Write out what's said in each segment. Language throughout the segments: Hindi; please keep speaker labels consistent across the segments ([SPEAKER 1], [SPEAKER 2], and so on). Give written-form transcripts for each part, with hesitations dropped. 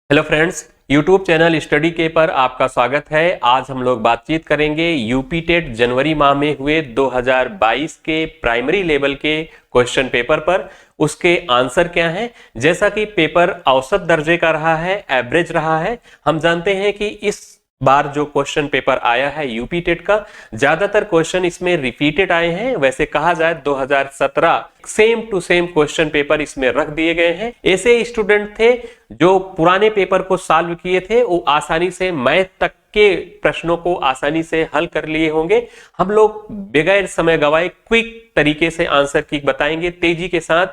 [SPEAKER 1] Hello friends, YouTube channel study के पर आपका स्वागत है। आज हम लोग बातचीत करेंगे यूपी टेट जनवरी माह में हुए 2022 के प्राइमरी लेवल के क्वेश्चन पेपर पर। उसके आंसर क्या हैं। जैसा कि पेपर औसत दर्जे का रहा है, एवरेज रहा है, हम जानते हैं कि इस बार जो क्वेश्चन पेपर आया है यूपी टेट का, ज्यादातर क्वेश्चन इसमें रिपीटेड आए हैं। वैसे कहा जाए 2017 same to same question paper इसमें रख दिए गए हैं। ऐसे स्टूडेंट थे जो पुराने पेपर को सॉल्व किए थे, वो आसानी से मैथ तक के प्रश्नों को आसानी से हल कर लिए होंगे। हम लोग बगैर समय गवाए क्विक तरीके से आंसर की बताएंगे तेजी के साथ।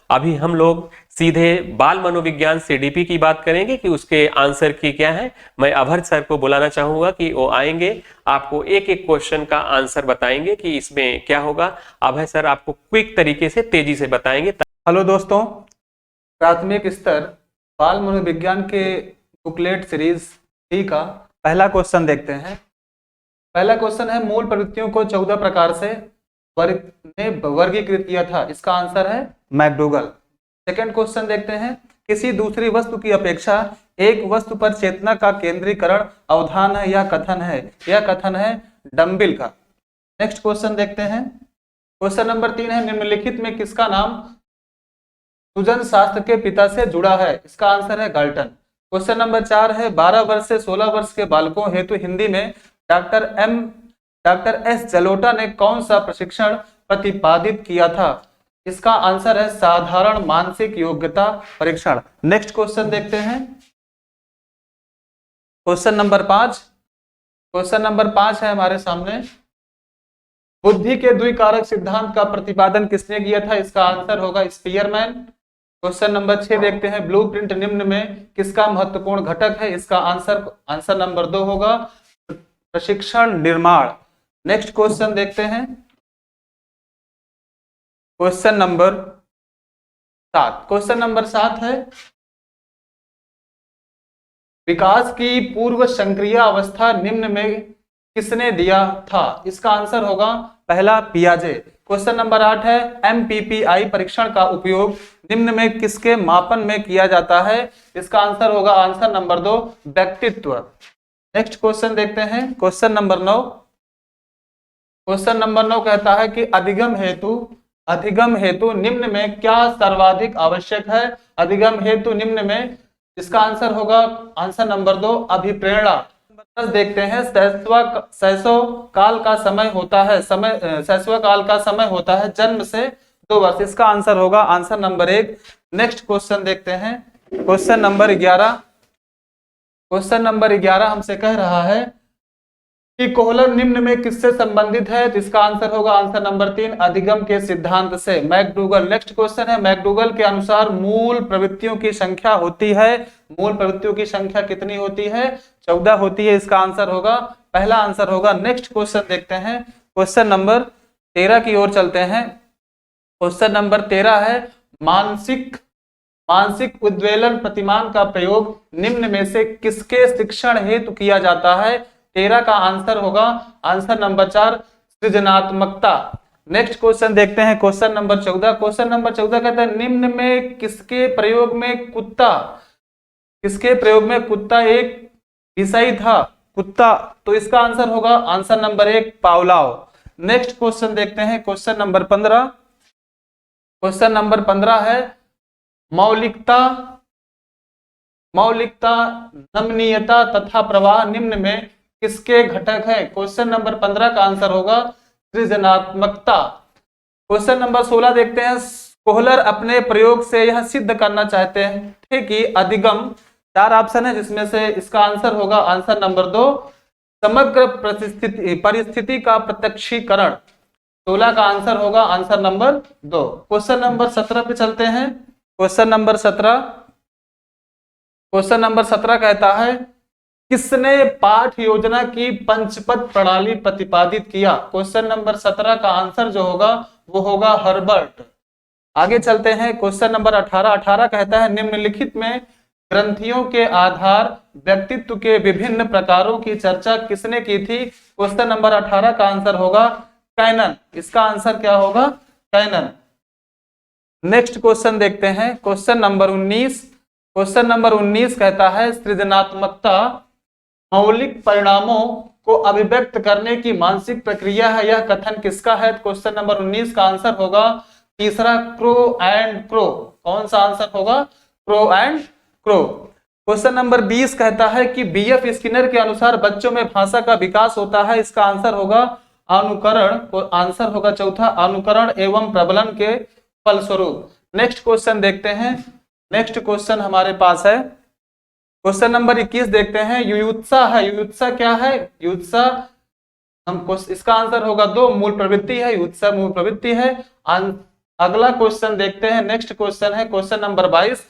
[SPEAKER 1] अभी हम लोग सीधे बाल मनोविज्ञान सीडीपी की बात करेंगे कि उसके आंसर की क्या है। मैं अभर सर को बुलाना चाहूंगा कि वो आएंगे, आपको एक एक क्वेश्चन का आंसर बताएंगे कि इसमें क्या होगा। अभय सर आपको क्विक तरीके से तेजी से बताएंगे।
[SPEAKER 2] हेलो दोस्तों, प्राथमिक स्तर बाल मनोविज्ञान के बुकलेट सीरीज 3 का पहला क्वेश्चन देखते हैं। पहला क्वेश्चन है, मूल प्रवृत्तियों को 14 प्रकार से वर्गीकृत किया था। इसका आंसर है मैकडूगल। सेकंड क्वेश्चन देखते हैं, किसी दूसरी वस्तु की अपेक्षा एक वस्तु पर चेतना का केंद्रीकरण अवधान है या कथन है। यह कथन है डम्बिल का। नेक्स्ट क्वेश्चन देखते हैं। क्वेश्चन नंबर 3 है, निम्नलिखित में किसका नाम सुजन शास्त्र के पिता से जुड़ा है। इसका आंसर है गाल्टन। क्वेश्चन नंबर 4 है, 12 वर्ष से 16 वर्ष के बालकों हेतु हिंदी में डॉक्टर एस जलोटा ने कौन सा प्रशिक्षण प्रतिपादित किया था। इसका आंसर है साधारण मानसिक योग्यता परीक्षण। नेक्स्ट क्वेश्चन देखते हैं। क्वेश्चन नंबर 5 है हमारे सामने, बुद्धि के द्विकारक सिद्धांत का प्रतिपादन किसने किया था। इसका आंसर होगा स्पीयरमैन। क्वेश्चन नंबर 6 देखते हैं, ब्लूप्रिंट निम्न में किसका महत्वपूर्ण घटक है। इसका आंसर नंबर 2 होगा प्रशिक्षण निर्माण। नेक्स्ट क्वेश्चन देखते हैं। क्वेश्चन नंबर 7 है, विकास की पूर्व संक्रिया अवस्था निम्न में किसने दिया था। इसका आंसर होगा पहला पियाजे। क्वेश्चन नंबर 8 है, MPPI परीक्षण का उपयोग निम्न में किसके मापन में किया जाता है। इसका आंसर होगा आंसर नंबर 2 व्यक्तित्व। नेक्स्ट क्वेश्चन देखते हैं। क्वेश्चन नंबर 9 कहता है कि अधिगम हेतु निम्न में क्या सर्वाधिक आवश्यक है। अधिगम हेतु निम्न में, इसका आंसर होगा आंसर नंबर 2 अभिप्रेरणा। 10 देखते हैं, शैशव काल का समय होता है जन्म से 2 वर्ष। इसका आंसर होगा आंसर नंबर 1। नेक्स्ट क्वेश्चन देखते हैं। क्वेश्चन नंबर 11 हमसे कह रहा है कि कोहलर निम्न में किससे संबंधित है। तो इसका आंसर होगा आंसर नंबर 3 अधिगम के सिद्धांत से, मैकडूगल। नेक्स्ट क्वेश्चन है, मैकडूगल के अनुसार मूल प्रवृत्तियों की संख्या होती है। मूल प्रवृत्तियों की संख्या कितनी होती है। 14 होती है। इसका आंसर होगा पहला आंसर होगा। नेक्स्ट क्वेश्चन देखते हैं। क्वेश्चन नंबर 13 की ओर चलते हैं। क्वेश्चन नंबर 13 है, मानसिक उद्वेलन प्रतिमान का प्रयोग निम्न में से किसके शिक्षण हेतु किया जाता है। 13 का आंसर होगा आंसर नंबर 4 सृजनात्मकता। नेक्स्ट क्वेश्चन देखते हैं। क्वेश्चन नंबर 14 कहता है, निम्न में किसके प्रयोग में कुत्ता एक विषय था। कुत्ता, तो इसका आंसर होगा आंसर नंबर 1 पावलाव। नेक्स्ट क्वेश्चन देखते हैं। क्वेश्चन नंबर 15 है, मौलिकता नमनीयता तथा प्रवाह निम्न में किसके घटक है। क्वेश्चन नंबर 15 का आंसर होगा सृजनात्मकता। क्वेश्चन नंबर 16 देखते हैं, कोहलर अपने प्रयोग से यह सिद्ध करना चाहते हैं कि अधिगम, 4 ऑप्शन है जिसमें से इसका आंसर होगा आंसर नंबर 2 समग्र परिस्थिति का प्रत्यक्षीकरण। 16 का आंसर होगा आंसर नंबर 2। क्वेश्चन नंबर 17 पे चलते हैं। क्वेश्चन नंबर 17 कहता है, किसने पाठ योजना की पंचपद प्रणाली प्रतिपादित किया। क्वेश्चन नंबर 17 का आंसर जो होगा वो होगा हर्बर्ट। आगे चलते हैं। क्वेश्चन नंबर 18 कहता है, निम्नलिखित में ग्रंथियों के आधार व्यक्तित्व के विभिन्न प्रकारों की चर्चा किसने की थी। क्वेश्चन नंबर 18 का आंसर होगा कैनन। इसका आंसर क्या होगा कैनन। नेक्स्ट क्वेश्चन देखते हैं। क्वेश्चन नंबर 19, क्वेश्चन नंबर 19 कहता है सृजनात्मकता मौलिक परिणामों को अभिव्यक्त करने की मानसिक प्रक्रिया है, यह कथन किसका है? क्वेश्चन नंबर 19 का आंसर होगा तीसरा, क्रो एंड क्रो। कौन सा आंसर होगा? Crow and crow. Question number 20 कहता है कि बीएफ स्किनर के अनुसार बच्चों में भाषा का विकास होता है, इसका आंसर होगा अनुकरण। आंसर होगा चौथा, अनुकरण एवं प्रबलन के फलस्वरूप। नेक्स्ट क्वेश्चन देखते हैं। नेक्स्ट क्वेश्चन हमारे पास है क्वेश्चन नंबर 21 देखते हैं। युयुत्सा है, युयुत्सा क्या है? युयुत्सा हमको इसका आंसर होगा 2, मूल प्रवृत्ति है। युयुत्सा मूल प्रवृत्ति है। अगला क्वेश्चन देखते हैं। नेक्स्ट क्वेश्चन है क्वेश्चन नंबर 22,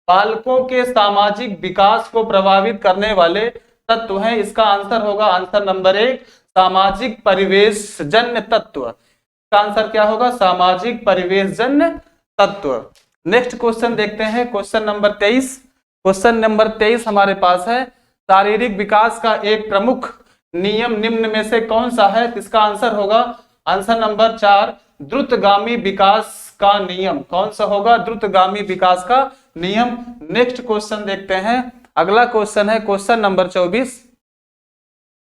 [SPEAKER 2] बालकों के सामाजिक विकास को प्रभावित करने वाले तत्व हैं, इसका आंसर होगा आंसर नंबर 1, सामाजिक परिवेशजन्य तत्व। इसका आंसर क्या होगा? सामाजिक परिवेशजन्य तत्व। नेक्स्ट क्वेश्चन देखते हैं क्वेश्चन नंबर 23। क्वेश्चन नंबर 23 हमारे पास है, शारीरिक विकास का एक प्रमुख नियम निम्न में से कौन सा है? इसका आंसर होगा आंसर नंबर 4, द्रुतगामी विकास का नियम। कौन सा होगा? द्रुतगामी विकास का नियम। नेक्स्ट क्वेश्चन देखते हैं। अगला क्वेश्चन है क्वेश्चन नंबर 24।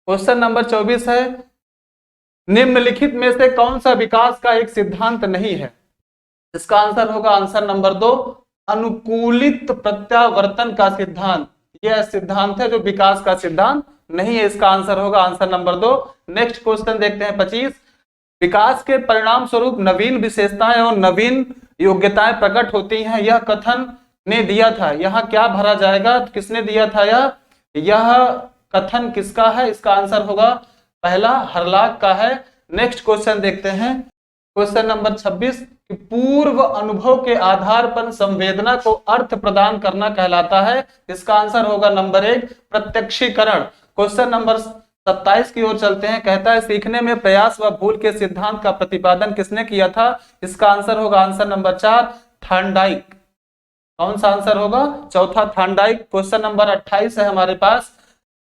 [SPEAKER 2] क्वेश्चन नंबर 24 है, निम्नलिखित में से कौन सा विकास का एक सिद्धांत नहीं है? इसका आंसर होगा आंसर नंबर 2, अनुकूलित प्रत्यावर्तन का सिद्धांत। यह सिद्धांत है जो विकास का सिद्धांत नहीं है। इसका आंसर होगा आंसर नंबर 2। नेक्स्ट क्वेश्चन देखते हैं 25, विकास के परिणाम स्वरूप नवीन विशेषताएं और नवीन योग्यताएं प्रकट होती हैं, यह कथन ने दिया था। यहाँ क्या भरा जाएगा? किसने दिया था? यह कथन किसका है? इसका आंसर होगा पहला, हरलाक का है। नेक्स्ट क्वेश्चन देखते हैं क्वेश्चन नंबर 26, पूर्व अनुभव के आधार पर संवेदना को अर्थ प्रदान करना कहलाता है। इसका आंसर होगा नंबर 1, प्रत्यक्षीकरण। क्वेश्चन नंबर 27 की ओर चलते हैं। कहता है सीखने में प्रयास व भूल के सिद्धांत का प्रतिपादन किसने किया था? इसका आंसर होगा आंसर नंबर 4, थॉर्नडाइक। कौन सा आंसर होगा? चौथा, थॉर्नडाइक। क्वेश्चन नंबर 28 है हमारे पास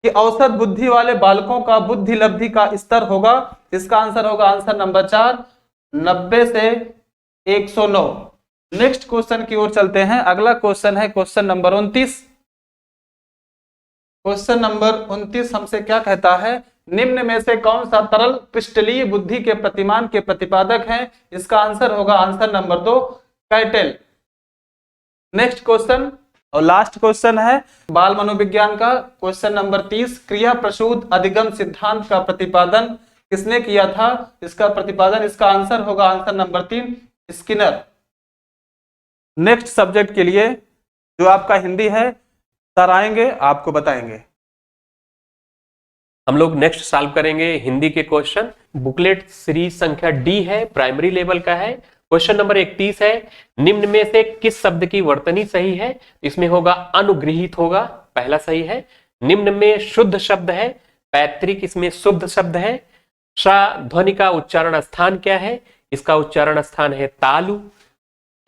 [SPEAKER 2] कि औसत बुद्धि वाले बालकों का बुद्धि लब्धि का स्तर होगा। इसका आंसर होगा आंसर नंबर 4, 90 से 109। नेक्स्ट क्वेश्चन की ओर चलते हैं। अगला क्वेश्चन है क्वेश्चन नंबर 29। क्वेश्चन नंबर 29 हमसे क्या कहता है? निम्न में से कौन सा तरल क्रिस्टलीय बुद्धि के प्रतिमान के प्रतिपादक है? इसका आंसर होगा answer number 2, cattail. Next question और लास्ट क्वेश्चन है बाल मनोविज्ञान का क्वेश्चन नंबर 30, क्रिया प्रसूत अधिगम सिद्धांत का प्रतिपादन किसने किया था? इसका प्रतिपादन, इसका आंसर होगा answer number 3, Skinner. Next subject के लिए जो आपका हिंदी है सर आएंगे, आपको बताएंगे।
[SPEAKER 1] हम लोग नेक्स्ट सॉल्व करेंगे हिंदी के क्वेश्चन। बुकलेट सीरीज संख्या डी है, प्राइमरी लेवल का है। क्वेश्चन नंबर 31 है, निम्न में से किस शब्द की वर्तनी सही है? इसमें होगा अनुगृहीत होगा, पहला सही है। निम्न में शुद्ध शब्द है, पैतृक इसमें शुद्ध शब्द है। सा ध्वनि का उच्चारण स्थान क्या है? इसका उच्चारण स्थान है तालु।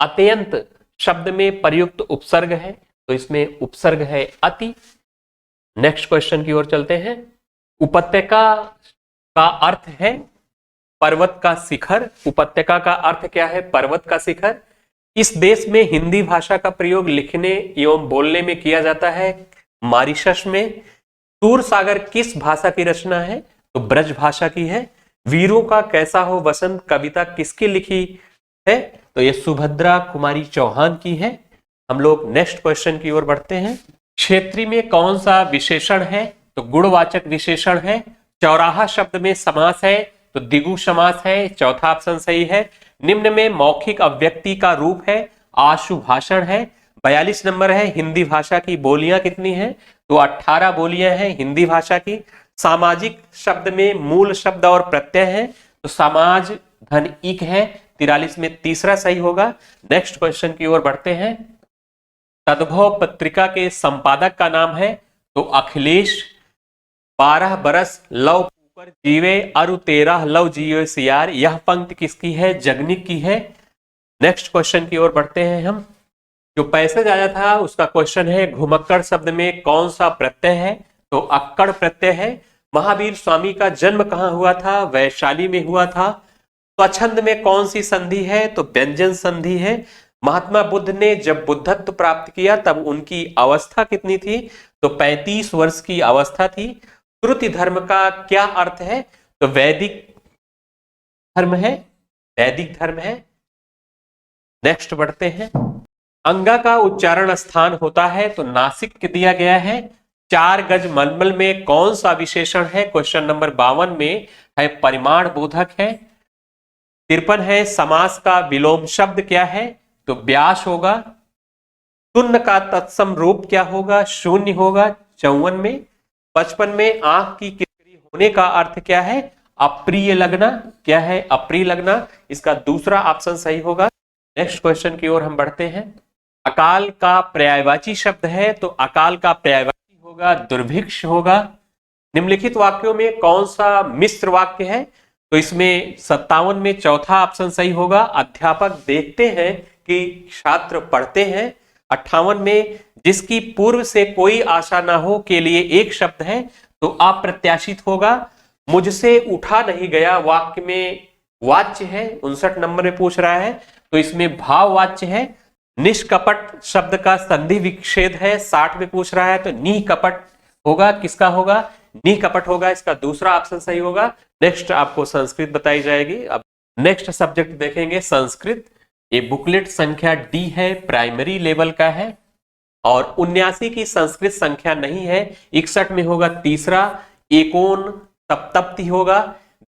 [SPEAKER 1] अत्यंत शब्द में प्रयुक्त उपसर्ग है, तो इसमें उपसर्ग है अति। नेक्स्ट क्वेश्चन की ओर चलते हैं। उपत्यका का अर्थ है पर्वत का शिखर। उपत्यका का अर्थ क्या है? पर्वत का शिखर। इस देश में हिंदी भाषा का प्रयोग लिखने एवं बोलने में किया जाता है, मॉरिशस में। सूर सागर किस भाषा की रचना है? तो ब्रज भाषा की है। वीरों का कैसा हो वसंत कविता किसकी लिखी है? तो ये सुभद्रा कुमारी चौहान की है। हम लोग नेक्स्ट क्वेश्चन की ओर बढ़ते हैं। क्षेत्रीय में कौन सा विशेषण है? तो गुणवाचक विशेषण है। चौराहा शब्द में समास है, तो द्विगु समास है, चौथा ऑप्शन सही है। निम्न में मौखिक अभिव्यक्ति का रूप है, आशु भाषण है। 42 नंबर है, हिंदी भाषा की बोलियां कितनी हैं? तो 18 बोलियां हैं हिंदी भाषा की। सामाजिक शब्द में मूल शब्द और प्रत्यय है, तो समाज धन इक है, 43 में तीसरा सही होगा। नेक्स्ट क्वेश्चन की ओर बढ़ते हैं। तद्भव पत्रिका के संपादक का नाम है, तो अखिलेश। 12 बरस लव ऊपर जीवे अरु 13 लव जियो सियार, यह पंक्ति किसकी है? जगनिक की है। नेक्स्ट क्वेश्चन की ओर बढ़ते हैं हम। जो पैसेज आया था उसका क्वेश्चन है, घुमक्कड़ शब्द में कौन सा प्रत्यय है? तो अक्कड़ प्रत्यय है। महावीर स्वामी का जन्म कहाँ हुआ था? वैशाली में हुआ था। स्वच्छंद में कौन सी संधि है? तो व्यंजन संधि है। महात्मा बुद्ध ने जब बुद्धत्व प्राप्त किया तब उनकी अवस्था कितनी थी? तो 35 वर्ष की अवस्था थी। श्रुति धर्म का क्या अर्थ है? तो वैदिक धर्म है, वैदिक धर्म है। नेक्स्ट बढ़ते हैं। अंगा का उच्चारण स्थान होता है तो नासिक दिया गया है। 4 गज मलमल में कौन सा विशेषण है? क्वेश्चन नंबर 52 में है परिमाण बोधक है। 53 है समास का विलोम शब्द क्या है? तो व्यास होगा। शून्य का तत्सम रूप क्या होगा? शून्य होगा। 54 में। 55 में आंख की किरकिरी होने का अर्थ क्या है? अप्रिय लगना। क्या है? अप्रिय लगना। इसका दूसरा ऑप्शन सही होगा। नेक्स्ट क्वेश्चन की ओर हम बढ़ते हैं। अकाल का पर्यायवाची शब्द है तो अकाल का पर्यायवाची होगा दुर्भिक्ष होगा। निम्नलिखित वाक्यों में कौन सा मिश्र वाक्य है? तो इसमें 57 में चौथा ऑप्शन सही होगा। अध्यापक देखते हैं कि छात्र पढ़ते हैं। 58 में जिसकी पूर्व से कोई आशा ना हो के लिए एक शब्द है तो अप्रत्याशित होगा। मुझसे उठा नहीं गया वाक्य में वाच्य है, 59 नंबर में पूछ रहा है तो इसमें भाववाच्य है। निष्कपट शब्द का संधि विच्छेद है, 60 में पूछ रहा है तो निकपट होगा। किसका होगा? निकपट होगा। इसका दूसरा ऑप्शन सही होगा। नेक्स्ट आपको संस्कृत बताई जाएगी। अब नेक्स्ट सब्जेक्ट देखेंगे संस्कृत। ये बुकलेट संख्या डी है, प्राइमरी लेवल का है और 79 की संस्कृत संख्या नहीं है। 61 में होगा तीसरा। एकोन सप्तप्ति होगा।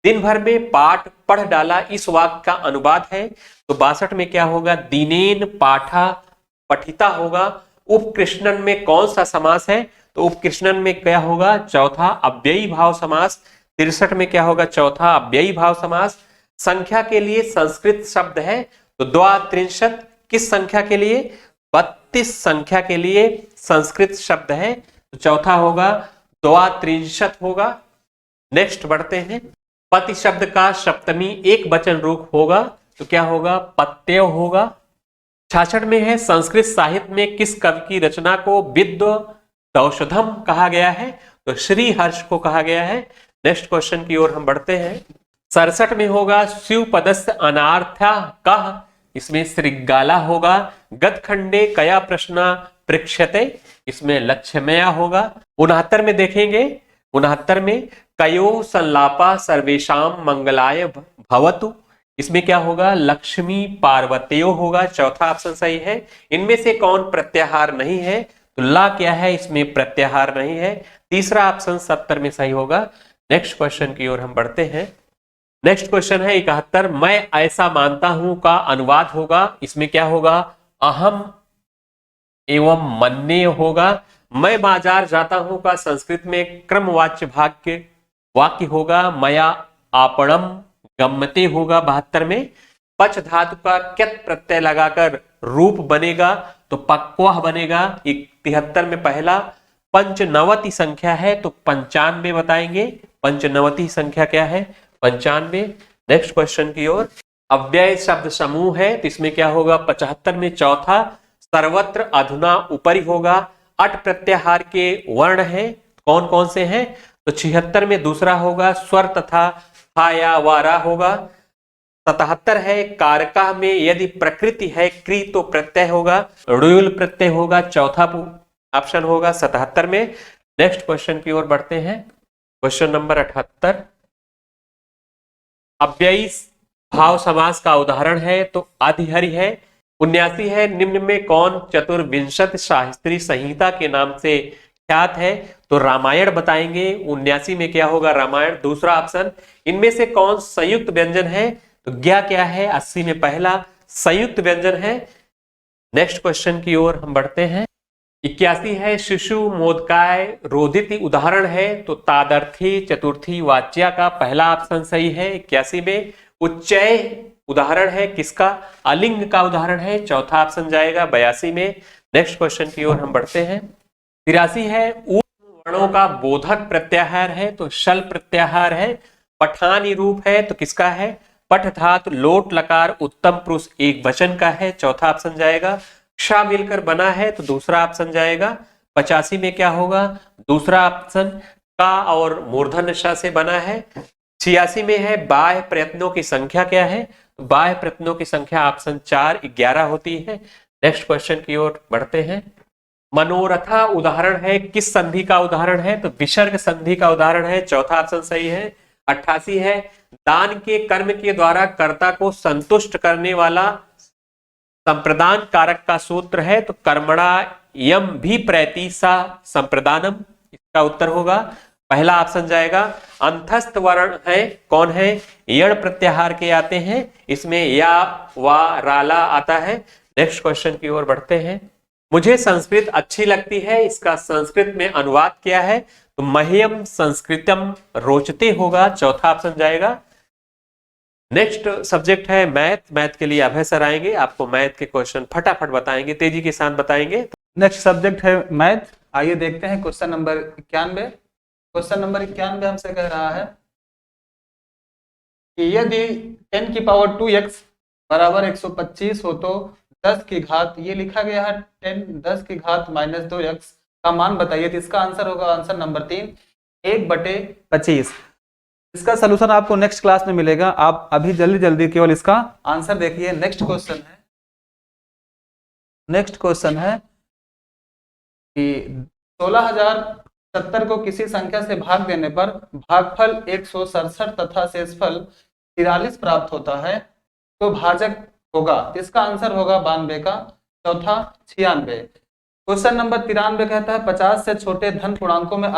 [SPEAKER 1] दिन भर में पाठ पढ़ डाला इस वाक्य का अनुवाद है तो 62 में क्या होगा? दीनेन पाठा पठिता होगा। उपकृष्णन में कौन सा समास है? तो उपकृष्णन में क्या होगा? चौथा अव्ययी भाव समास। 63 में क्या होगा? चौथा अव्ययी भाव समास। संख्या के लिए संस्कृत शब्द है तो द्वात्रिंशत् किस संख्या के लिए? 32 संख्या के लिए संस्कृत शब्द है तो चौथा होगा द्वात्रिंशत् होगा। नेक्स्ट बढ़ते हैं। पति शब्द का सप्तमी एक वचन रूप होगा तो क्या होगा? पत्यय होगा। 66 में है संस्कृत साहित्य में किस कवि की रचना को विद्वदौषधम कहा गया है? तो श्री हर्ष को कहा गया है। नेक्स्ट क्वेश्चन की ओर हम बढ़ते हैं। 67 में होगा शिवपदस्य अनार्था कह, इसमें श्रृंगाला होगा। गदखंडे कया प्रश्न पृक्षते, इसमें लक्ष्यमया होगा। 69 में देखेंगे, 69 में कयो संलापा सर्वेशाम मंगलाय भवतु, इसमें क्या होगा? लक्ष्मी पार्वत्यो होगा। चौथा ऑप्शन सही है। इनमें से कौन प्रत्याहार नहीं है? तो ला क्या है? इसमें प्रत्याहार नहीं है। तीसरा ऑप्शन 70 में सही होगा। नेक्स्ट क्वेश्चन की ओर हम बढ़ते हैं। नेक्स्ट क्वेश्चन है 71। मैं ऐसा मानता हूं का अनुवाद होगा। इसमें क्या होगा? अहम एवं मन्ने होगा। मैं बाजार जाता हूं का संस्कृत में क्रमवाच्य भाग्य वाक्य होगा। मया आपणम गम्यते होगा। 72 में पच धातु का क्यत प्रत्यय लगाकर रूप बनेगा तो पक्वाह बनेगा। 73 में पहला पंचनवति संख्या है तो 95 बताएंगे। पंचनवति संख्या क्या है? 95। नेक्स्ट क्वेश्चन की ओर। अव्यय शब्द समूह है तो इसमें क्या होगा? 75 में चौथा सर्वत्र अधुना ऊपरी होगा। अट प्रत्याहार के वर्ण है, कौन कौन से हैं? तो 76 में दूसरा होगा स्वर तथा हा या वारा होगा। 77 है कारका में यदि प्रकृति है क्री तो प्रत्यय होगा, ऋयुल प्रत्यय होगा। चौथा ऑप्शन होगा 77 में। नेक्स्ट क्वेश्चन की ओर बढ़ते हैं। Question number 78। अव्ययी भाव समास का उदाहरण है तो अधिहरि है। 79 है निम्न में कौन चतुर्विंशति शास्त्री संहिता के नाम से ख्यात है? तो रामायण बताएंगे। 79 में क्या होगा? रामायण। दूसरा ऑप्शन। इनमें से कौन संयुक्त व्यंजन है? तो ज्ञा क्या है? 80 में पहला संयुक्त व्यंजन है। नेक्स्ट क्वेश्चन की ओर हम बढ़ते हैं। 81 है शिशु मोदकाय रोदिति उदाहरण है तो तादर्थी चतुर्थी वाच्या का पहला ऑप्शन सही है। 81 में उच्चय उदाहरण है किसका? अलिंग का उदाहरण है। चौथा ऑप्शन जाएगा 82 में। नेक्स्ट क्वेश्चन की ओर हम बढ़ते हैं। 83 है ऊर्ध्व वर्णों का बोधक प्रत्याहार है तो शल प्रत्याहार है। पठानी रूप है तो किसका है? पठ धातु लोट लकार उत्तम पुरुष एक वचन का है। चौथा ऑप्शन जाएगा। क्षा मिलकर बना है तो दूसरा ऑप्शन जाएगा। 85 में क्या होगा? दूसरा ऑप्शन का और मूर्धन्य श से बना है। 86 में है बाह्य प्रयत्नों की संख्या क्या है? बाह्य प्रत्ययों की संख्या ऑप्शन 4 11 होती है। नेक्स्ट क्वेश्चन की ओर बढ़ते हैं। मनोरथा उदाहरण है, किस संधि का उदाहरण है? तो विसर्ग संधि का उदाहरण है, चौथा ऑप्शन सही है। 88 है, दान के कर्म के द्वारा कर्ता को संतुष्ट करने वाला संप्रदान कारक का सूत्र है, तो कर्मणा यम भी प्रैति सा संप्रदानम, इसका उत्तर होगा पहला ऑप्शन जाएगा। अंतस्थ वर्ण है, कौन है? यण प्रत्याहार के आते हैं, इसमें या वा राला आता है। नेक्स्ट क्वेश्चन की ओर बढ़ते हैं। मुझे संस्कृत अच्छी लगती है, इसका संस्कृत में अनुवाद क्या है? तो मह्यम संस्कृतम रोचते होगा, चौथा ऑप्शन जाएगा। नेक्स्ट सब्जेक्ट है मैथ। मैथ के लिए अभय सर आएंगे, आपको मैथ के क्वेश्चन फटाफट बताएंगे, तेजी के साथ बताएंगे।
[SPEAKER 2] नेक्स्ट सब्जेक्ट है मैथ। आइए देखते हैं क्वेश्चन नंबर 91। क्वेश्चन नंबर 91 हमसे कह रहा है कि यदि 10 की पावर 2x बराबर 125 हो तो 10 की घात, ये लिखा गया है 10 की घात -2x का मान बताइए। तो इसका आंसर होगा आंसर नंबर 3 1/25। इसका सलूशन आपको नेक्स्ट क्लास में मिलेगा, आप अभी जल्दी जल्दी केवल इसका आंसर देखिए। नेक्स्ट क्वेश्चन है कि 16,070 को किसी संख्या से भाग देने पर भागफल 167 तथा शेषफल 43 प्राप्त होता है, तो भाजक होगा। इसका आंसर होगा 92 का चौथा 96। क्वेश्चन नंबर 93 कहता है 50 से छोटे धन पूर्णांकों में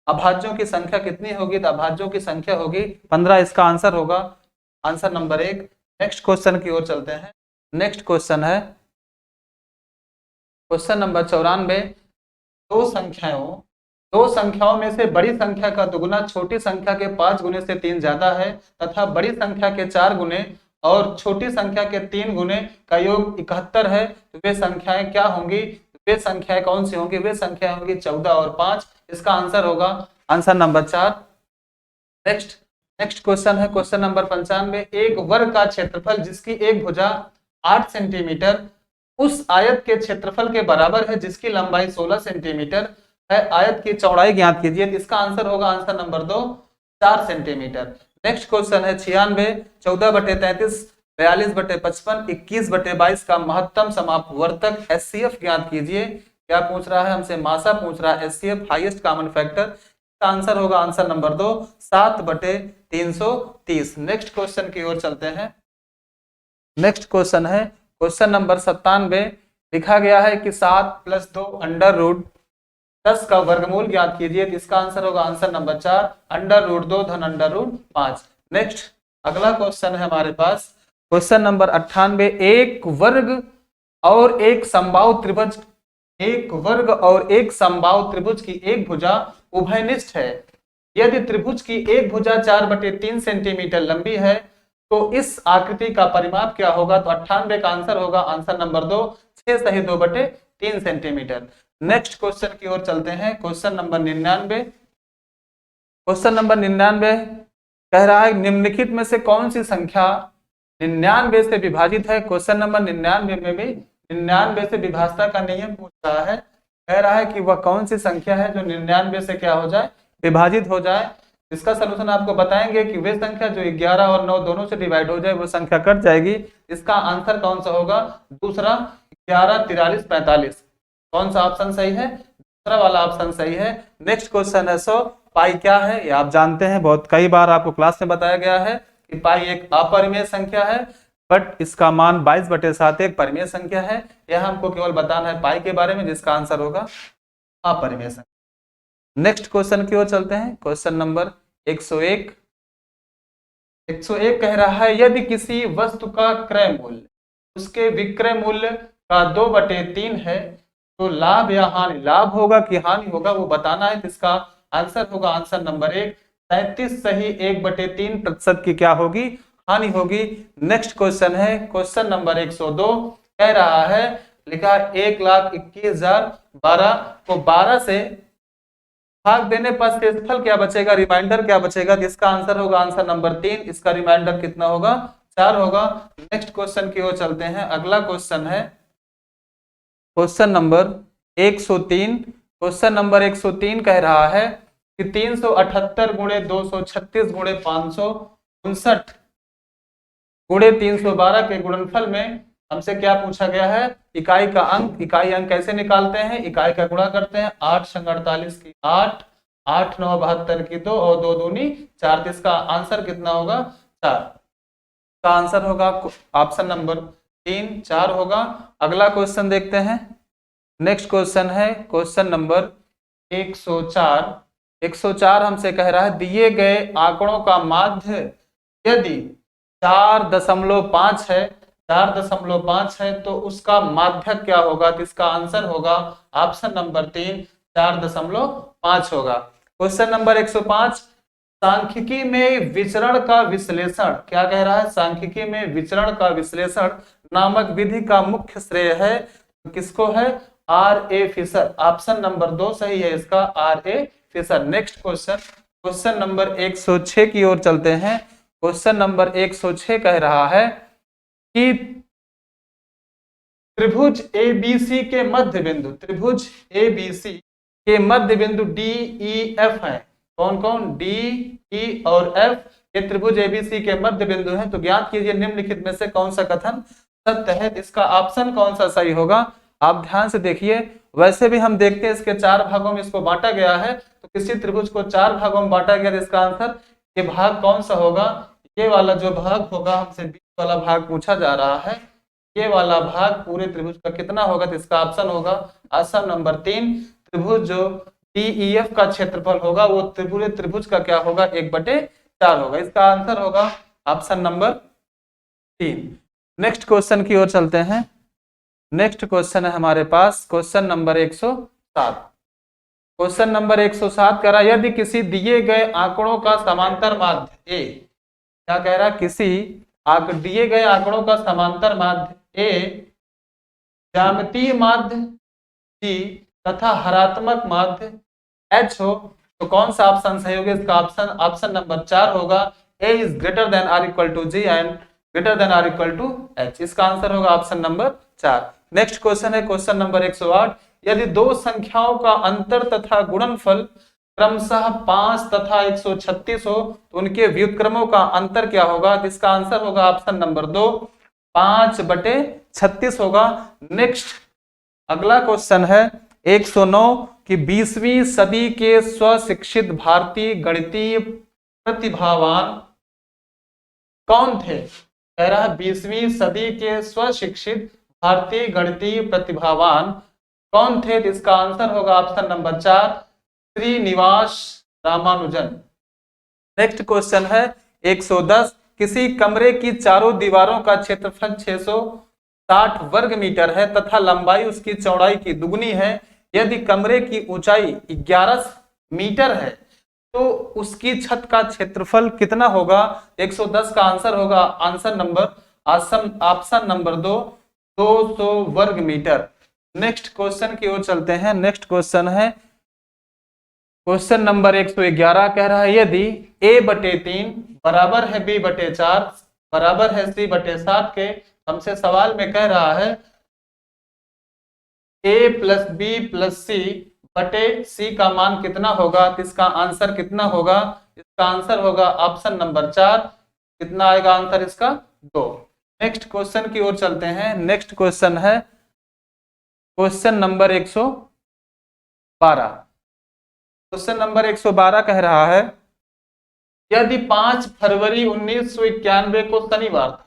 [SPEAKER 2] अभाज्यों की संख्या कितनी होगी? तो अभाज्यों की संख्या होगी 15, इसका आंसर होगा आंसर नंबर 1। नेक्स्ट क्वेश्चन की ओर चलते हैं। नेक्स्ट क्वेश्चन है क्वेश्चन नंबर 94। दो संख्याओं में से बड़ी संख्या का दुगुना छोटी संख्या के 5 गुने से 3 ज्यादा है तथा बड़ी संख्या के 4 गुने और छोटी संख्या के 3 गुने का योग 71 है, तो वे संख्याएं क्या होंगी? वे संख्याएं कौन सी होंगी? वे संख्याएं होंगी 14 और 5, इसका आंसर होगा आंसर नंबर 4। नेक्स्ट क्वेश्चन है क्वेश्चन नंबर 95। एक वर्ग का क्षेत्रफल जिसकी एक भुजा 8 सेंटीमीटर उस आयत के क्षेत्रफल के बराबर है जिसकी लंबाई 16 सेंटीमीटर है, आयत की चौड़ाई ज्ञात कीजिए। इसका आंसर होगा answer number 2 4 centimetre. Next question है 96। 14/33 42/55 21/22 का महत्तम समापवर्तक HCF ज्ञात कीजिए। क्या पूछ रहा है हमसे? मासा पूछ रहा है, HCF हाईएस्ट कॉमन फैक्टर। इसका आंसर होगा आंसर नंबर 2 7/330। नेक्स्ट क्वेश्चन की ओर चलते हैं। नेक्स्ट क्वेश्चन है क्वेश्चन नंबर 97। लिखा गया है कि 7 + 2 √10 का वर्गमूल ज्ञात कीजिए। इसका आंसर होगा आंसर नंबर 4 √2 धन √5। नेक्स्ट अगला क्वेश्चन है हमारे पास क्वेश्चन नंबर 98। एक वर्ग और एक समबाहु त्रिभुज की एक भुजा उभयनिष्ठ है। यदि त्रिभुज की एक भुजा 4/3 सेंटीमीटर लंबी है तो इस आकृति का परिमाप क्या होगा? तो 98 का आंसर होगा आंसर नंबर 2 6 सही 2/3 सेंटीमीटर। नेक्स्ट क्वेश्चन की ओर चलते हैं। Question number 99। क्वेश्चन नंबर 99 कह रहा है निम्नलिखित में से कौन सी संख्या 99 से विभाजित है? क्वेश्चन नंबर 99 में भी 99 से विभाजता का नियम पूछ रहा है। कह रहा है कि वह कौन सी संख्या है जो 99 से क्या हो जाए? विभाजित हो जाए। इसका सलूशन आपको बताएंगे कि वे संख्या जो 11 और 9 दोनों से डिवाइड हो जाए वो संख्या कट जाएगी। इसका आंसर कौन सा होगा? दूसरा 11 43 45। कौन सा ऑप्शन सही है? दूसरा वाला ऑप्शन सही है। नेक्स्ट क्वेश्चन है 100। पाई क्या है? ये आप जानते हैं, बहुत कई बार आपको क्लास में बताया गया है कि पाई एक अपरिमेय संख्या है, बट इसका मान 22/7 एक परिमेय संख्या है। यह हमको केवल बताना है पाई के बारे में, जिसका आंसर होगा अपरिमेय संख्या। नेक्स्ट क्वेश्चन की ओर चलते हैं। Question number 101। 101 कह रहा है यदि किसी वस्तु का क्रय मूल्य उसके विक्रय मूल्य का 2/3 है तो लाभ या हानि, लाभ होगा कि हानि होगा, वो बताना है। इसका आंसर होगा आंसर नंबर 1 37 सही 1/3% की क्या होगी? हानि होगी। नेक्स्ट क्वेश्चन है क्वेश्चन नंबर 102। कह रहा है लिखा 1,21,012 को 12 से भाग देने पर शेषफल क्या बचेगा? रिमाइंडर क्या बचेगा? जिसका आंसर होगा आंसर नंबर 3। इसका रिमाइंडर कितना होगा? 4 होगा। नेक्स्ट क्वेश्चन की ओर चलते हैं। अगला क्वेश्चन है क्वेश्चन नंबर 103। क्वेश्चन नंबर 103 कह रहा है कि 378 × 236 × 559 गुणे 312 के गुणनफल में हमसे क्या पूछा गया है, इकाई का अंक। इकाई अंक कैसे निकालते हैं, इकाई का गुणा करते हैं, 8 संग 48 की 8, 8 9 72 की 2 और 2 दूनी 4। तो इसका आंसर कितना होगा, 4। का आंसर होगा ऑप्शन नंबर 3, 4 होगा। अगला क्वेश्चन देखते हैं। नेक्स्ट क्वेश्चन है क्वेश्चन नंबर 104। 104 हमसे कह रहा है दिए गए आंकड़ों का माध्य यदि 4.5 है, 4.5 है तो उसका माध्यक क्या होगा। तो इसका आंसर होगा ऑप्शन नंबर 3, 4.5 होगा। क्वेश्चन नंबर 105, सांख्यिकी में विचरण का विश्लेषण, क्या कह रहा है, सांख्यिकी में विचरण का विश्लेषण नामक विधि का मुख्य श्रेय है, किसको है, R.A. फिशर। ऑप्शन नंबर 2 सही है इसका, R.A. Fisher. Next question, question number 106 की ओर चलते हैं। क्वेश्चन नंबर 106 कह रहा है कि त्रिभुज ABC के मध्य बिंदु, त्रिभुज ABC के मध्य बिंदु DEF है। कौन कौन, D, E और F, ये त्रिभुज ABC के मध्य बिंदु हैं। तो ज्ञात कीजिए निम्नलिखित में से कौन सा कथन सत्य है। इसका ऑप्शन कौन सा सही होगा, आप ध्यान से देखिए। वैसे भी हम देखते हैं इसके 4 भागों में इसको बांटा गया है, तो किसी त्रिभुज को 4 भागों में बांटा गया तो इसका आंसर ये भाग कौन सा होगा, ये वाला जो भाग होगा, हमसे बीच वाला भाग पूछा जा रहा है, ये वाला भाग पूरे त्रिभुज का कितना होगा। तो इसका ऑप्शन होगा ऑप्शन नंबर 3, त्रिभुज जो DEF का क्षेत्रफल होगा वो पूरे त्रिभुज का क्या होगा, 1/4 होगा। इसका आंसर होगा ऑप्शन नंबर 3। नेक्स्ट क्वेश्चन की ओर चलते हैं। नेक्स्ट क्वेश्चन है हमारे पास क्वेश्चन नंबर 107। क्वेश्चन नंबर 107 कह रहा है यदि किसी दिए गए आंकड़ों का समांतर माध्य A, क्या कह रहा है, किसी दिए गए आंकड़ों का समांतर माध्य A, ज्यामितीय माध्य G तथा हरात्मक माध्य H हो तो कौन सा ऑप्शन सही होगा। इसका ऑप्शन नंबर 4 होगा, A is greater than or equal to G and greater than or equal to H। इसका आंसर होगा ऑप्शन नंबर 4। नेक्स्ट क्वेश्चन है क्वेश्चन नंबर 108, यदि दो संख्याओं का अंतर तथा गुणनफल क्रमशः 5 तथा 136 हो तो उनके व्युत्क्रमों का अंतर क्या होगा। तो इसका आंसर होगा ऑप्शन नंबर 2, 5/36 होगा। नेक्स्ट अगला क्वेश्चन है 109 कि 20वीं सदी के स्वशिक्षित भारतीय गणितीय प्रतिभावान कौन थे। कह रहा है 20वीं सदी के स्वशिक्षित भारतीय गणितीय प्रतिभावान कौन थे। तो इसका आंसर होगा option number 4, Srinivasa Ramanujan. Next question है 110, किसी कमरे की चारों दीवारों का क्षेत्रफल 660 वर्ग मीटर है तथा लंबाई उसकी चौड़ाई की दुगुनी है। यदि कमरे की ऊंचाई 11 मीटर है तो उसकी छत का क्षेत्रफल कितना होगा। 110 का आंसर होगा आंसर नंबर ऑप्शन नंबर 2, 200 वर्ग मीटर। नेक्स्ट क्वेश्चन की ओर चलते हैं। नेक्स्ट क्वेश्चन है क्वेश्चन नंबर 111 कह रहा है यदि A/3 बराबर है B/4 बराबर है C/7 के, हमसे सवाल में कह रहा है A + B + C/C का मान कितना होगा। तो इसका आंसर कितना होगा। इसका आंसर होगा ऑप्शन नंबर 4, कितना आएगा आंसर इसका 2। नेक्स्ट क्वेश्चन की ओर चलते हैं। नेक्स्ट क्वेश्चन है क्वेश्चन नंबर 112। क्वेश्चन नंबर 112 कह रहा है यदि 5 फरवरी 1991 को शनिवार था,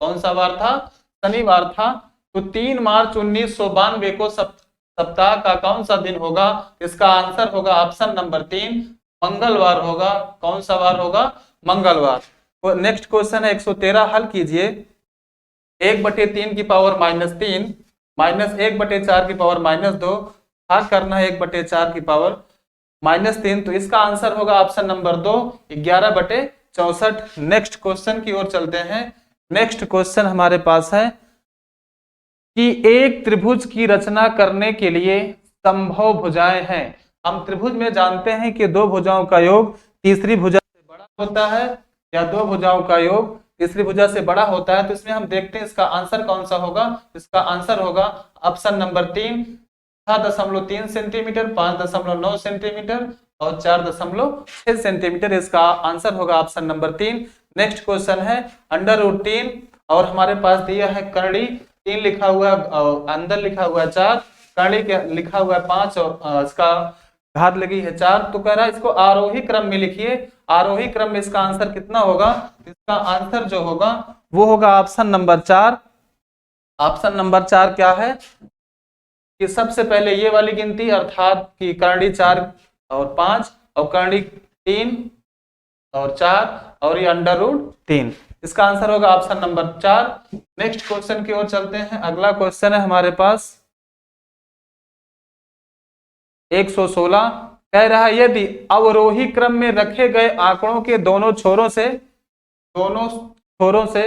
[SPEAKER 2] कौन सा वार था, शनिवार था, तो 3 मार्च 1992 को सप्ताह का कौन सा दिन होगा। इसका आंसर होगा ऑप्शन नंबर 3, मंगलवार होगा। कौन सा वार होगा, मंगलवार। नेक्स्ट क्वेश्चन है 113, हल कीजिए। 1/3 की पावर -3 माइनस 1/4 की पावर -2 भाग करना है 1/4 की पावर -3, तो इसका आंसर होगा ऑप्शन नंबर 2, 11/64। नेक्स्ट क्वेश्चन की ओर चलते हैं। नेक्स्ट क्वेश्चन हमारे पास है कि एक त्रिभुज की रचना करने के लिए संभव भुजाएं हैं। हम त्रिभुज में जानते हैं कि 2 भुजाओं का योग तीसरी भुजा से बड़ा होता है या 2 भुजाओं का योग तीसरी भुजा से बड़ा होता है। तो इसमें हम देखते हैं इसका आंसर कौन सा होगा। इसका आंसर होगा ऑप्शन नंबर 3, 6.3 सेंटीमीटर, 5.9 सेंटीमीटर और 4.6 सेंटीमीटर। इसका आंसर होगा ऑप्शन नंबर 3, नेक्स्ट क्वेश्चन है √3 और हमारे पास दिया है करड़ी 3 लिखा हुआ है और अंदर लिखा हुआ है 4, करड़ी के लिखा हुआ है 5 और इसका घात लगी है 4। तो कह रहा है इसको आरोही क्रम में लिखिए। आरोही क्रम में इसका आंसर कितना होगा? इसका आंसर जो होगा वो होगा ऑप्शन नंबर 4। ऑप्शन नंबर 4 क्या है कि सबसे पहले ये वाली गिनती अर्थात कि करड़ी 4 और 5 और करड़ी 3 और 4 और ये √3। इसका आंसर होगा ऑप्शन नंबर 4। नेक्स्ट क्वेश्चन की ओर चलते हैं। अगला क्वेश्चन है हमारे पास 116। कह रहा है यदि अवरोही क्रम में रखे गए आंकड़ों के दोनों छोरों से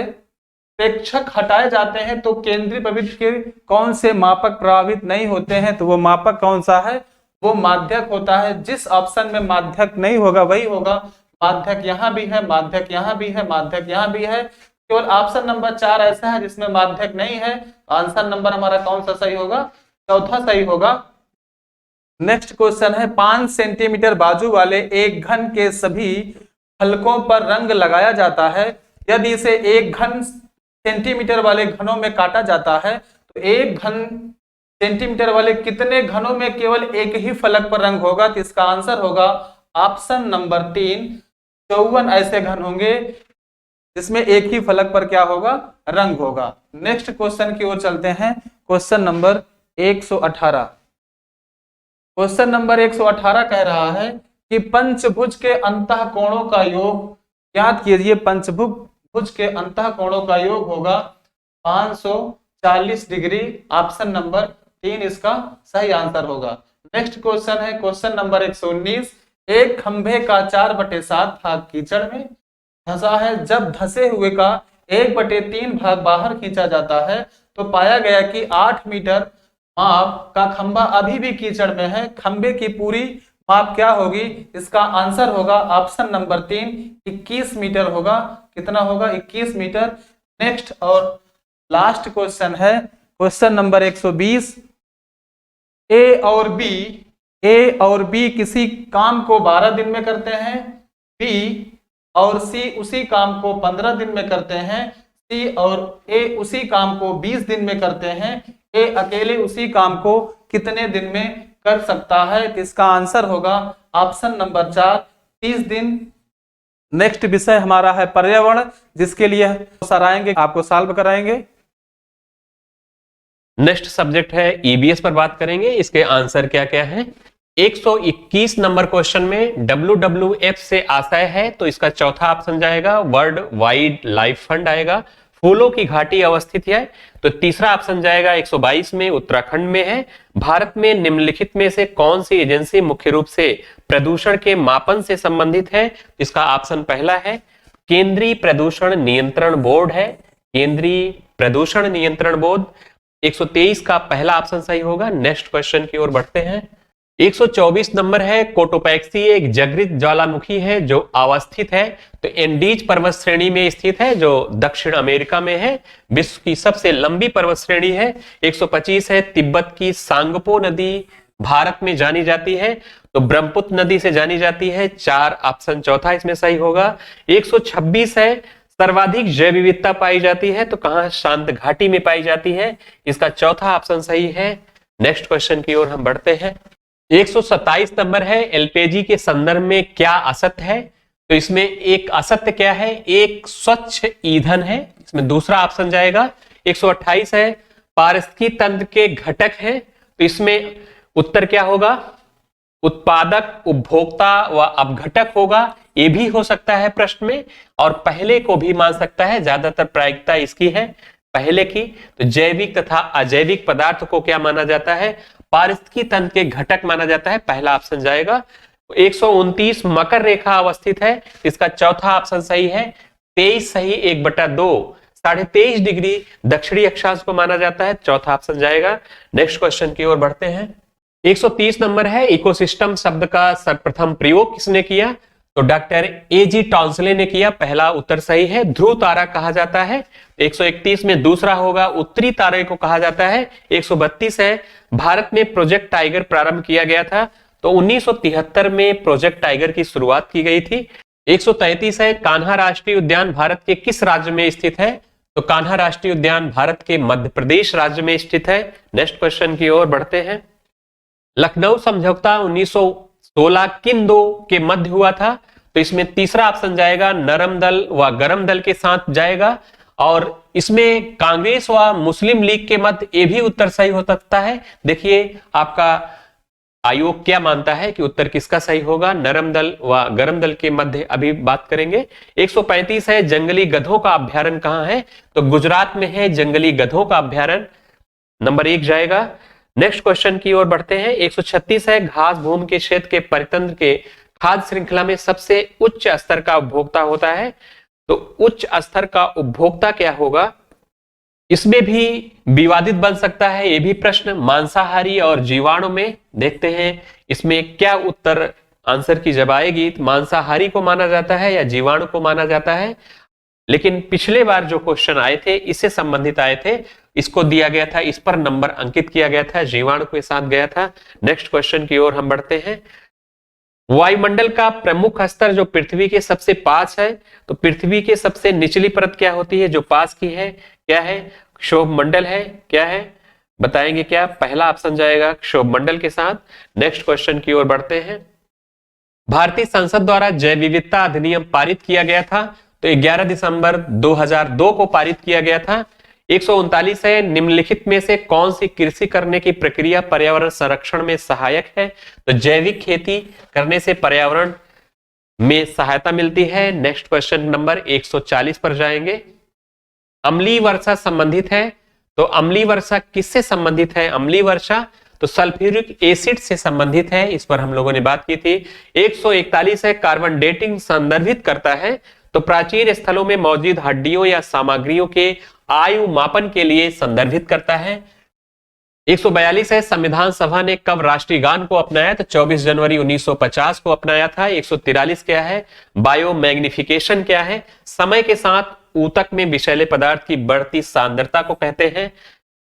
[SPEAKER 2] प्रेक्षक हटाए जाते हैं तो केंद्रीय प्रवृत्ति के कौन से मापक प्रभावित नहीं होते हैं? तो वो मापक कौन सा है? वो माध्यक होता है। जिस ऑप्शन में माध्यक नहीं होगा वही होगा। माध्यक यहाँ भी है, माध्यक यहाँ भी है, माध्यक यहाँ भी है, केवल ऑप्शन नंबर 4 ऐसा है जिसमें माध्यक नहीं है। आंसर नंबर हमारा कौन सा सही होगा? चौथा सही होगा। नेक्स्ट क्वेश्चन है 5 सेंटीमीटर बाजू वाले एक घन के सभी फलकों पर रंग लगाया जाता है। यदि इसे एक घन सेंटीमीटर वाले घनों में काटा जाता है तो एक घन सेंटीमीटर वाले कितने घनों में केवल एक ही फलक पर रंग होगा? तो इसका आंसर होगा ऑप्शन नंबर 3, 54 ऐसे घन होंगे जिसमें एक ही फलक पर क्या होगा? रंग होगा। नेक्स्ट क्वेश्चन की ओर चलते हैं। Question number 118। क्वेश्चन नंबर 118 कह रहा है कि पंचभुज के अंतः कोणों का योग ज्ञात कीजिए। पंचभुज के अंतः कोणों का योग होगा 540 डिग्री। ऑप्शन नंबर 3 इसका सही आंसर होगा। नेक्स्ट क्वेश्चन है क्वेश्चन नंबर 119। एक खंभे का 4/7 भाग कीचड़ में धंसा है। जब धंसे हुए का 1/3 भाग बाहर खींचा जाता है तो पाया गया कि 8 मीटर माप का खंभा अभी भी कीचड़ में है। खंभे की पूरी माप क्या होगी? इसका आंसर होगा ऑप्शन नंबर 3, 21 मीटर होगा। कितना होगा? 21 मीटर। नेक्स्ट और लास्ट क्वेश्चन है क्वेश्चन नंबर 120। ए और बी किसी काम को 12 दिन में करते हैं। बी और सी उसी काम को 15 दिन में करते हैं। सी और ए उसी काम को 20 दिन में करते हैं। ए अकेले उसी काम को कितने दिन में कर सकता है? तो इसका आंसर होगा ऑप्शन नंबर 4, 30 दिन। नेक्स्ट विषय हमारा है पर्यावरण, जिसके लिए सराएंगे, आपको सॉल्व कराएंगे।
[SPEAKER 1] नेक्स्ट सब्जेक्ट है ईबीएस पर बात करेंगे। इसके आंसर क्या क्या है? 121 नंबर क्वेश्चन में WWF से आशय है तो इसका चौथा ऑप्शन जाएगा। वर्ल्ड वाइड लाइफ फंड आएगा। फूलों की घाटी अवस्थित है तो तीसरा ऑप्शन जाएगा। 122 में उत्तराखंड में है। भारत में निम्नलिखित में से कौन सी एजेंसी मुख्य रूप से प्रदूषण के मापन से संबंधित है? इसका ऑप्शन पहला है केंद्रीय प्रदूषण नियंत्रण बोर्ड है। केंद्रीय प्रदूषण नियंत्रण बोर्ड। 123 का पहला ऑप्शन सही होगा। नेक्स्ट क्वेश्चन की ओर बढ़ते हैं। 124 नंबर है कोटोपैक्सी एक जागृत ज्वालामुखी है जो अवस्थित है तो एंडीज पर्वत श्रेणी में स्थित है जो दक्षिण अमेरिका में है। विश्व की सबसे लंबी पर्वत श्रेणी है। 125 है तिब्बत की सांगपो नदी भारत में जानी जाती है तो ब्रह्मपुत्र नदी से जानी जाती है। 4 ऑप्शन चौथा इसमें सही होगा। 126 है सर्वाधिक जैव विविधता पाई जाती है तो कहां? शांत घाटी में पाई जाती है। इसका चौथा ऑप्शन सही है। नेक्स्ट क्वेश्चन की ओर हम बढ़ते हैं। 127 नंबर है एलपीजी के संदर्भ में क्या असत्य है? तो इसमें एक असत्य क्या है? एक स्वच्छ ईंधन है। इसमें दूसरा ऑप्शन जाएगा। 128 है पारिस्थितिकी तंत्र के घटक है तो इसमें उत्तर क्या होगा? उत्पादक, उपभोक्ता व अपघटक होगा। ये भी हो सकता है प्रश्न में और पहले को भी मान सकता है। ज्यादातर प्रायिकता इसकी है पहले की। तो जैविक तथा अजैविक पदार्थ को क्या माना जाता है? पारिस्थितिकी तंत्र के घटक माना जाता है। पहला ऑप्शन जाएगा। 129 मकर रेखा अवस्थित है। इसका चौथा ऑप्शन सही है। 23 सही 1/2 23.5 डिग्री दक्षिणी अक्षांश को माना जाता है। चौथा ऑप्शन जाएगा। नेक्स्ट क्वेश्चन की ओर बढ़ते हैं। 130 नंबर है इकोसिस्टम शब्द का सर्वप्रथम प्रयोग किसने किया? तो डॉक्टर A.G. टॉन्सले ने किया। पहला उत्तर सही है। ध्रुव तारा कहा जाता है। 131 में दूसरा होगा उत्तरी तारे को कहा जाता है। 132 है भारत में प्रोजेक्ट टाइगर प्रारंभ किया गया था तो 1973 में प्रोजेक्ट टाइगर की शुरुआत की गई थी। 133 है कान्हा राष्ट्रीय उद्यान भारत के किस राज्य में स्थित है? तो कान्हा राष्ट्रीय उद्यान भारत के मध्य प्रदेश राज्य में स्थित है। नेक्स्ट क्वेश्चन की ओर बढ़ते हैं। लखनऊ समझौता 1916 किन दो के मध्य हुआ था? तो इसमें तीसरा ऑप्शन जाएगा नरम दल व गरम दल के साथ जाएगा, और इसमें कांग्रेस व मुस्लिम लीग के मध्य, ये भी उत्तर सही हो सकता है। देखिए आपका आयोग क्या मानता है कि उत्तर किसका सही होगा, नरम दल व गरम दल के मध्य अभी बात करेंगे। 135 है जंगली गधों का अभ्यारण्य कहां है? तो गुजरात में है जंगली गधों का अभ्यारण्य, नंबर 1 जाएगा। नेक्स्ट क्वेश्चन की ओर बढ़ते हैं। 136 है घास भूमि के क्षेत्र के परितंत्र के खाद्य श्रृंखला में सबसे उच्च स्तर का उपभोक्ता होता है। तो उच्च स्तर का उपभोक्ता क्या होगा? इसमें भी विवादित बन सकता है ये भी प्रश्न, मांसाहारी और जीवाणु में। देखते हैं इसमें क्या उत्तर आंसर की जब आएगी, मांसाहारी को माना जाता है या जीवाणु को माना जाता है। लेकिन पिछले बार जो क्वेश्चन आए थे इससे संबंधित आए थे, इसको दिया गया था, इस पर नंबर अंकित किया गया था, जीवाणु के साथ गया था। नेक्स्ट क्वेश्चन की ओर हम बढ़ते हैं। वायुमंडल का प्रमुख स्तर जो पृथ्वी के सबसे पास है, तो पृथ्वी के सबसे निचली परत क्या होती है जो पास की है? क्या है? क्षोभ मंडल है। क्या है बताएंगे क्या? पहला ऑप्शन जाएगा क्षोभ मंडल के साथ। नेक्स्ट क्वेश्चन की ओर बढ़ते हैं। भारतीय संसद द्वारा जैव विविधता अधिनियम पारित किया गया था, तो 11 दिसंबर 2002 को पारित किया गया था। 139 है निम्नलिखित में से कौन सी कृषि करने की प्रक्रिया पर्यावरण संरक्षण में सहायक है? तो जैविक खेती करने से पर्यावरण में सहायता मिलती है। नेक्स्ट क्वेश्चन नंबर 140 पर जाएंगे। अम्लीय वर्षा संबंधित है, तो अम्लीय वर्षा किससे संबंधित है? अम्लीय वर्षा तो सल्फ्यूरिक एसिड से संबंधित है, इस पर हम लोगों ने बात की थी। 141 है कार्बन डेटिंग संदर्भित करता है, तो प्राचीन स्थलों में मौजूद हड्डियों या सामग्रियों के आयु मापन के लिए संदर्भित करता है। 142 है संविधान सभा ने कब राष्ट्रीय गान को अपनाया? तो 24 जनवरी 1950 को अपनाया था। 143 क्या है? बायोमैग्निफिकेशन क्या है? समय के साथ ऊतक में विषैले पदार्थ की बढ़ती सांद्रता को कहते हैं।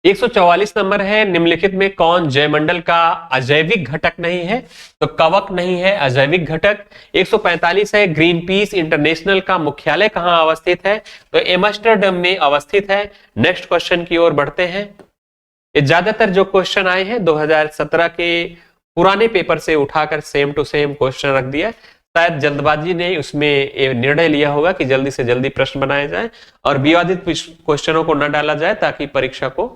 [SPEAKER 1] 144 नंबर है निम्नलिखित में कौन जैवमंडल का अजैविक घटक नहीं है? तो कवक नहीं है अजैविक घटक। 145 है ग्रीन पीस इंटरनेशनल का मुख्यालय कहां अवस्थित है? तो एम्स्टर्डम में अवस्थित है। नेक्स्ट क्वेश्चन की ओर बढ़ते हैं। ये ज्यादातर जो क्वेश्चन आए हैं 2017 के पुराने पेपर से उठाकर सेम टू सेम क्वेश्चन रख दिया। शायद जल्दबाजी ने उसमें निर्णय लिया होगा कि जल्दी से जल्दी प्रश्न बनाए जाए और विवादित क्वेश्चनों को न डाला जाए ताकि परीक्षा को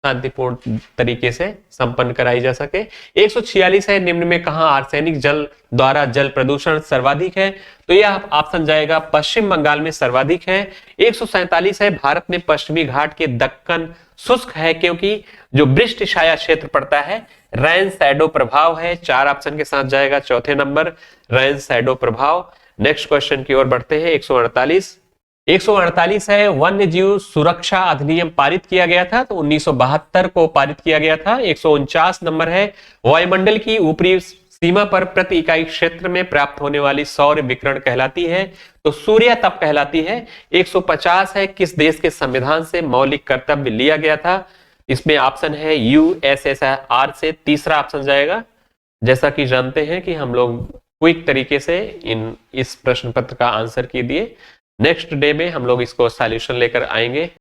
[SPEAKER 1] शांतिपूर्ण तरीके से संपन्न कराई जा सके। 146 है निम्न में कहां आर्सेनिक जल द्वारा जल प्रदूषण सर्वाधिक है? तो यह ऑप्शन जाएगा पश्चिम बंगाल में सर्वाधिक है। 147 है भारत में पश्चिमी घाट के दक्कन शुष्क है क्योंकि जो वृष्टि छाया क्षेत्र पड़ता है, रेन शैडो प्रभाव है। 4 ऑप्शन के साथ जाएगा चौथे नंबर रेन शैडो प्रभाव। नेक्स्ट क्वेश्चन की ओर बढ़ते हैं। 148 है वन्य जीव सुरक्षा अधिनियम पारित किया गया था, तो 1972 को पारित किया गया था। 149 नंबर है वायुमंडल की ऊपरी सीमा पर प्रति इकाई क्षेत्र में प्राप्त होने वाली सौर विकिरण कहलाती है, तो सूर्य तप कहलाती है। 150 है किस देश के संविधान से मौलिक कर्तव्य लिया गया था? इसमें ऑप्शन है यूएसएसआर से। तीसरा ऑप्शन जाएगा। जैसा कि जानते हैं कि हम लोग क्विक तरीके से इस प्रश्न पत्र का आंसर की दिए। नेक्स्ट डे में हम लोग इसको सॉल्यूशन लेकर आएंगे।